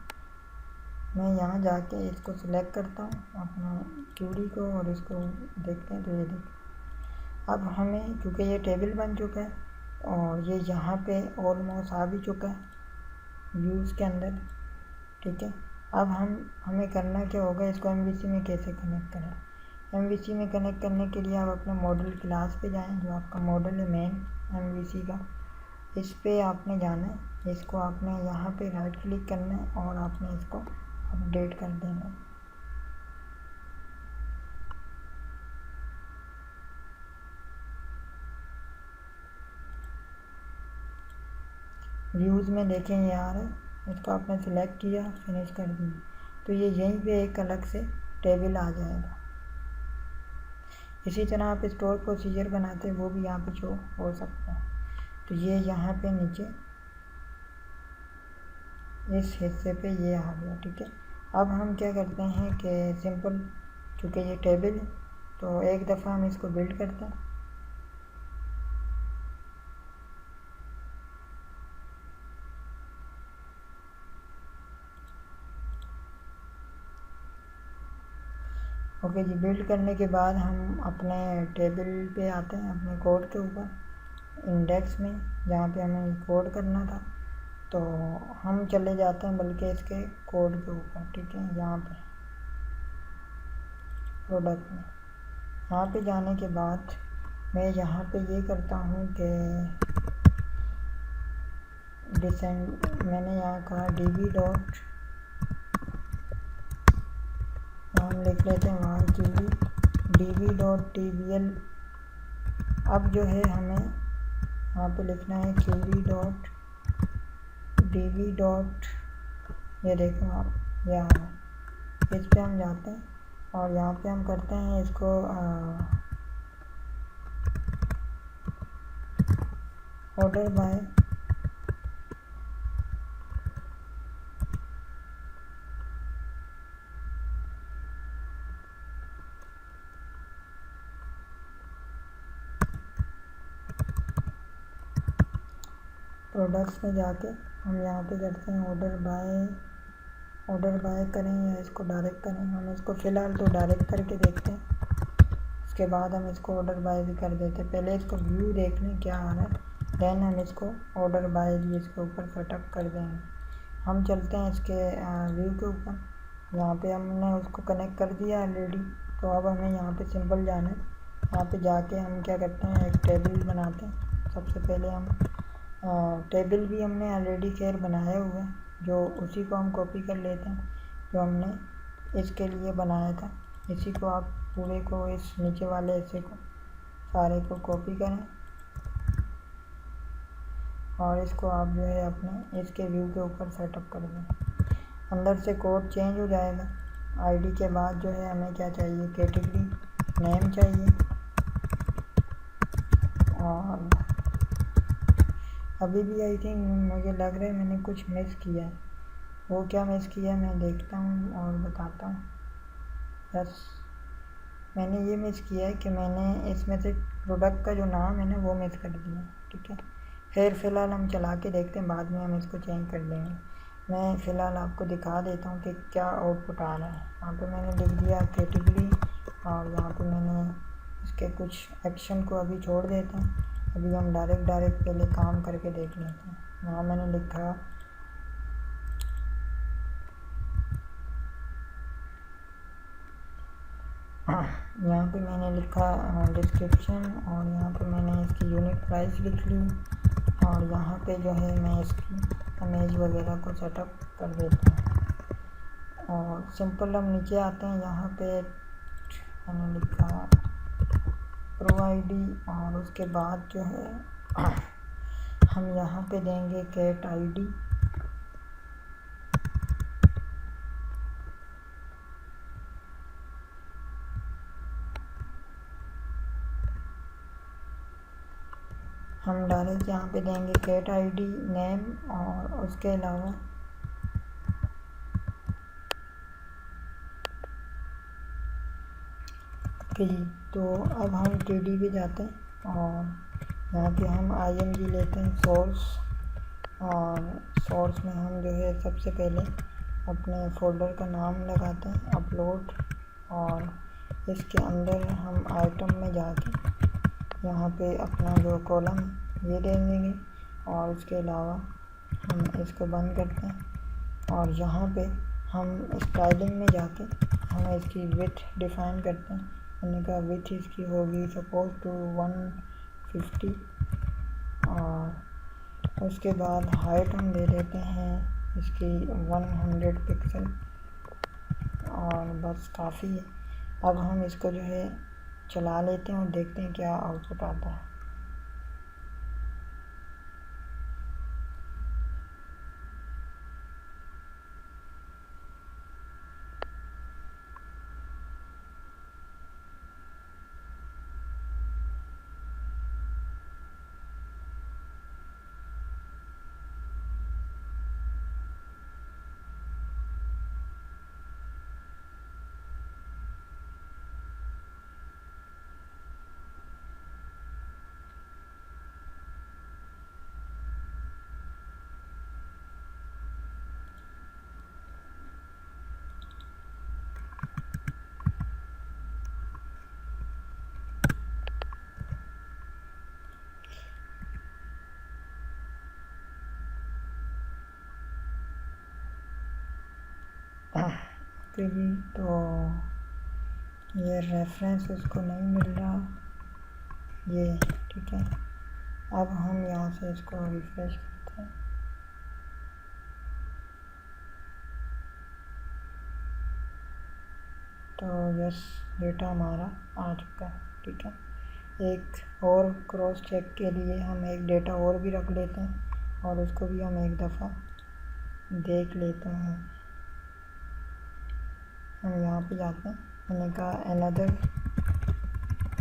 मैं यहाँ जाके इसको सिलेक्ट करता हूँ अपना क्यूरी को, और इसको देखते हैं तो ये देखते। अब हमें क्योंकि ये टेबल बन चुका है और ये यहाँ पे ऑलमोस्ट आ भी चुका है व्यूज़ के अंदर, ठीक है। अब हमें करना क्या होगा, इसको MVC में कैसे कनेक्ट करें। MVC में कनेक्ट करने के लिए आप अपने मॉडल क्लास पे जाएं, जो आपका मॉडल है मेन MVC का, इस पे आपने जाना है। इसको आपने यहाँ पे राइट क्लिक करना है और आपने इसको अपडेट कर देना है। व्यूज़ में देखें ये आ रहा है, इसको आपने सिलेक्ट किया, फिनिश कर दिया, तो ये यहीं पे एक अलग से टेबल आ जाएगा। इसी तरह आप स्टोर प्रोसीजर बनाते हैं, वो भी यहाँ पे शो हो सकता है। तो ये यहाँ पे नीचे इस हिस्से पे ये आ गया, ठीक है। अब हम क्या करते हैं कि सिंपल, चूँकि ये टेबल है तो एक दफ़ा हम इसको बिल्ड करते हैं। ओके जी, बिल्ड करने के बाद हम अपने टेबल पे आते हैं, अपने कोड के ऊपर इंडेक्स में, जहाँ पे हमें कोड करना था। तो हम चले जाते हैं बल्कि इसके कोड के ऊपर, ठीक है। यहाँ पे प्रोडक्ट में यहाँ पे जाने के बाद मैं यहाँ पे ये करता हूँ कि डिसेंड, मैंने यहाँ कहा DB डॉट, हम लिख लेते हैं वहाँ QB DB डॉट TVL। अब जो है हमें यहाँ पे लिखना है QB डॉट DB डॉट, ये देखो आप, ये आ रहा है। इस पे हम जाते हैं और यहाँ पे हम करते हैं इसको ऑर्डर बाय प्रोडक्ट्स में जाके हम यहाँ पे करते हैं ऑर्डर बाय करें या इसको डायरेक्ट करें। हम इसको फ़िलहाल तो डायरेक्ट करके देखते हैं, उसके बाद हम इसको ऑर्डर बाय भी कर देते हैं। पहले इसको व्यू देख लें क्या आ रहा है, देन हम इसको ऑर्डर बाय भी इसके ऊपर सेटअप कर देंगे। हम चलते हैं इसके व्यू के ऊपर। यहाँ पे हमने उसको कनेक्ट कर दिया ऑलरेडी, तो अब हमें यहाँ पे सिंपल जाना है। यहाँ पे जाके हम क्या करते हैं, एक टेबल बनाते हैं। सबसे पहले हम टेबल भी हमने ऑलरेडी खैर बनाया हुआ है, जो उसी को हम कॉपी कर लेते हैं जो हमने इसके लिए बनाया था। इसी को आप पूरे को, इस नीचे वाले हिस्से को सारे को कॉपी करें और इसको आप जो है अपने इसके व्यू के ऊपर सेटअप कर दें। अंदर से कोड चेंज हो जाएगा। आईडी के बाद जो है हमें क्या चाहिए, कैटेगरी नेम चाहिए। और अभी भी आई थिंक मुझे लग रहा है मैंने कुछ मिस किया है। वो क्या मिस किया है मैं देखता हूँ और बताता हूँ। बस मैंने ये मिस किया है कि मैंने इसमें से प्रोडक्ट का जो नाम है ना वो मिस कर दिया। ठीक है, फिर फ़िलहाल हम चला के देखते हैं, बाद में हम इसको चेंज कर देंगे। मैं फ़िलहाल आपको दिखा देता हूँ कि क्या आउटपुट आ रहा है। यहाँ पे मैंने लिख दिया कैटेगरी और यहाँ पे मैंने इसके कुछ एक्शन को अभी छोड़ देते हैं। अभी हम डायरेक्ट पहले काम करके देख लेते हैं। यहाँ मैंने लिखा यहाँ पे मैंने लिखा डिस्क्रिप्शन और यहाँ पे मैंने इसकी यूनिट प्राइस लिख ली और यहाँ पे जो है मैं इसकी इमेज वगैरह को सेटअप कर देता हूँ। और सिंपल हम नीचे आते हैं, यहाँ पे मैंने लिखा प्रो आईडी और उसके बाद जो है हम यहाँ पे देंगे कैट आईडी। हम डायरेक्ट यहाँ पे देंगे कैट आईडी नेम और उसके अलावा पी। तो अब हम टीडी पे जाते हैं और यहाँ पे हम आईएमजी लेते हैं सोर्स, और सोर्स में हम जो है सबसे पहले अपने फोल्डर का नाम लगाते हैं अपलोड, और इसके अंदर हम आइटम में जाके यहाँ पे अपना जो कॉलम ये दे देंगे और उसके अलावा हम इसको बंद करते हैं। और यहाँ पे हम स्टाइलिंग में जाके हम इसकी विड्थ डिफ़ाइन करते हैं। मैंने कहा विड्थ इसकी होगी सपोज टू 150 और उसके बाद हाइट हम दे देते हैं इसकी 100 पिक्सल और बस काफ़ी है। अब हम इसको जो है चला लेते हैं और देखते हैं क्या आउटपुट आता है। भी तो ये रेफरेंस उसको नहीं मिल रहा ये। ठीक है, अब हम यहाँ से इसको रिफ्रेश करते हैं। तो यस, डेटा हमारा आ चुका है। ठीक है, एक और क्रॉस चेक के लिए हम एक डेटा और भी रख लेते हैं और उसको भी हम एक दफ़ा देख लेते हैं। हम यहाँ पे जाते हैं, मैंने कहा अनदर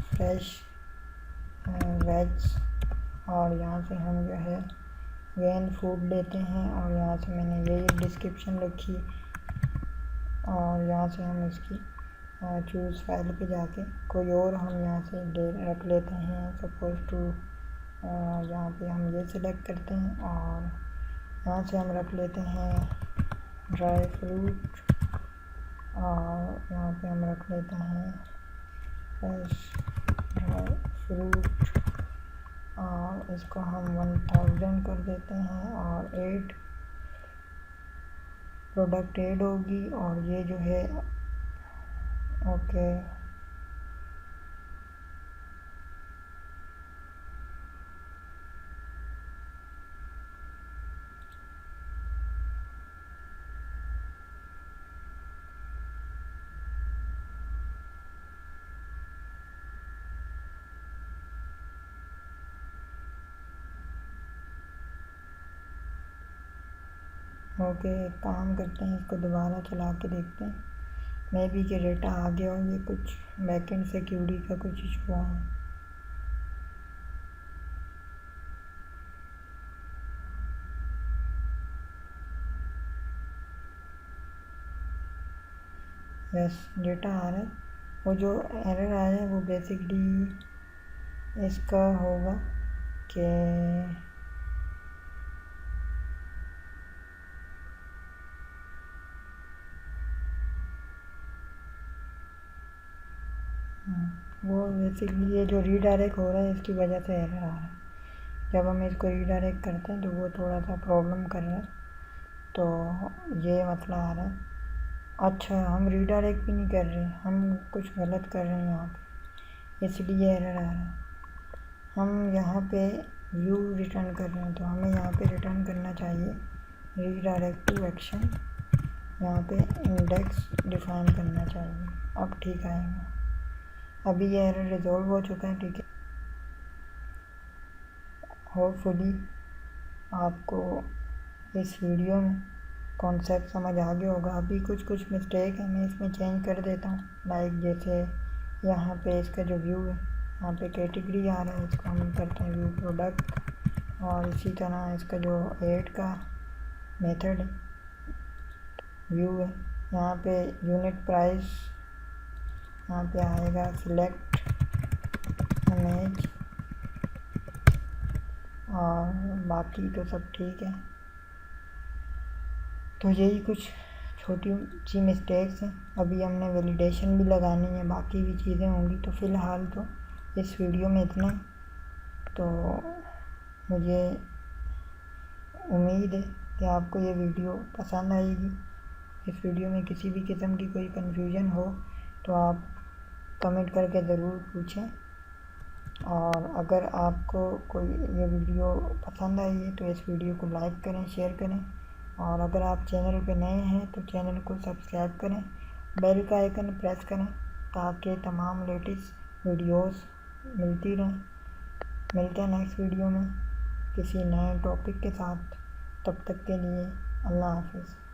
फ्रेश वेज और यहाँ से हम जो है वेन फूड लेते हैं और यहाँ से मैंने ये डिस्क्रिप्शन लिखी और यहाँ से हम इसकी चूज़ फाइल पे जाके कोई और हम यहाँ से रख लेते हैं सपोज टू यहाँ पे हम ये सिलेक्ट करते हैं और यहाँ से हम रख लेते हैं ड्राई फ्रूट और यहाँ पे हम रख लेते हैं फ्रेश ड्राई फ्रूट और इसको हम 1000 कर देते हैं और ऐड प्रोडक्ट ऐड होगी और ये जो है ओके ओके एक काम करते हैं, इसको दोबारा चला के देखते हैं, मे बी कि डेटा आ गया हो, ये कुछ बैकएंड सिक्योरिटी का कुछ इशू हुआ है। यस डेटा आ रहा है, वो जो एरर आया है वो बेसिकली इसका होगा कि वो बेसिकली ये जो रीडायरेक्ट हो रहा है इसकी वजह से एरर आ रहा है। जब हम इसको रीडायरेक्ट करते हैं तो वो थोड़ा सा प्रॉब्लम कर रहा है, तो ये मसला आ रहा है। अच्छा हम रीडायरेक्ट भी नहीं कर रहे, हम कुछ गलत कर रहे हैं यहाँ पे, इसलिए एरर आ रहा है। हम यहाँ पे व्यू रिटर्न कर रहे हैं, तो हमें यहाँ पे रिटर्न करना चाहिए रीडायरेक्ट टू एक्शन, यहाँ पे इंडेक्स डिफाइन करना चाहिए। अब ठीक आएगा, अभी ये एरर रिजॉल्व हो चुका है, ठीक है। होपफुली आपको इस वीडियो में कॉन्सेप्ट समझ आ गया होगा। अभी कुछ मिस्टेक है, मैं इसमें चेंज कर देता हूँ। लाइक जैसे यहाँ पे इसका जो व्यू है, यहाँ पे कैटेगरी आ रहा है, इसको हम करते हैं व्यू प्रोडक्ट, और इसी तरह इसका जो ऐड का मेथड है व्यू है, यहाँ पे यूनिट प्राइस यहाँ पे आएगा सिलेक्ट इमेज, और बाकी तो सब ठीक है। तो यही कुछ छोटी सी मिस्टेक्स हैं, अभी हमने वैलिडेशन भी लगानी है, बाकी भी चीज़ें होंगी। तो फ़िलहाल तो इस वीडियो में इतना ही। तो मुझे उम्मीद है कि आपको ये वीडियो पसंद आएगी। इस वीडियो में किसी भी किस्म की कोई कन्फ्यूजन हो तो आप कमेंट करके ज़रूर पूछें, और अगर आपको कोई ये वीडियो पसंद आई है तो इस वीडियो को लाइक करें, शेयर करें, और अगर आप चैनल पे नए हैं तो चैनल को सब्सक्राइब करें, बेल का आइकन प्रेस करें ताकि तमाम लेटेस्ट वीडियोस मिलती रहें। मिलते हैं नेक्स्ट वीडियो में किसी नए टॉपिक के साथ, तब तक के लिए अल्लाह हाफिज़।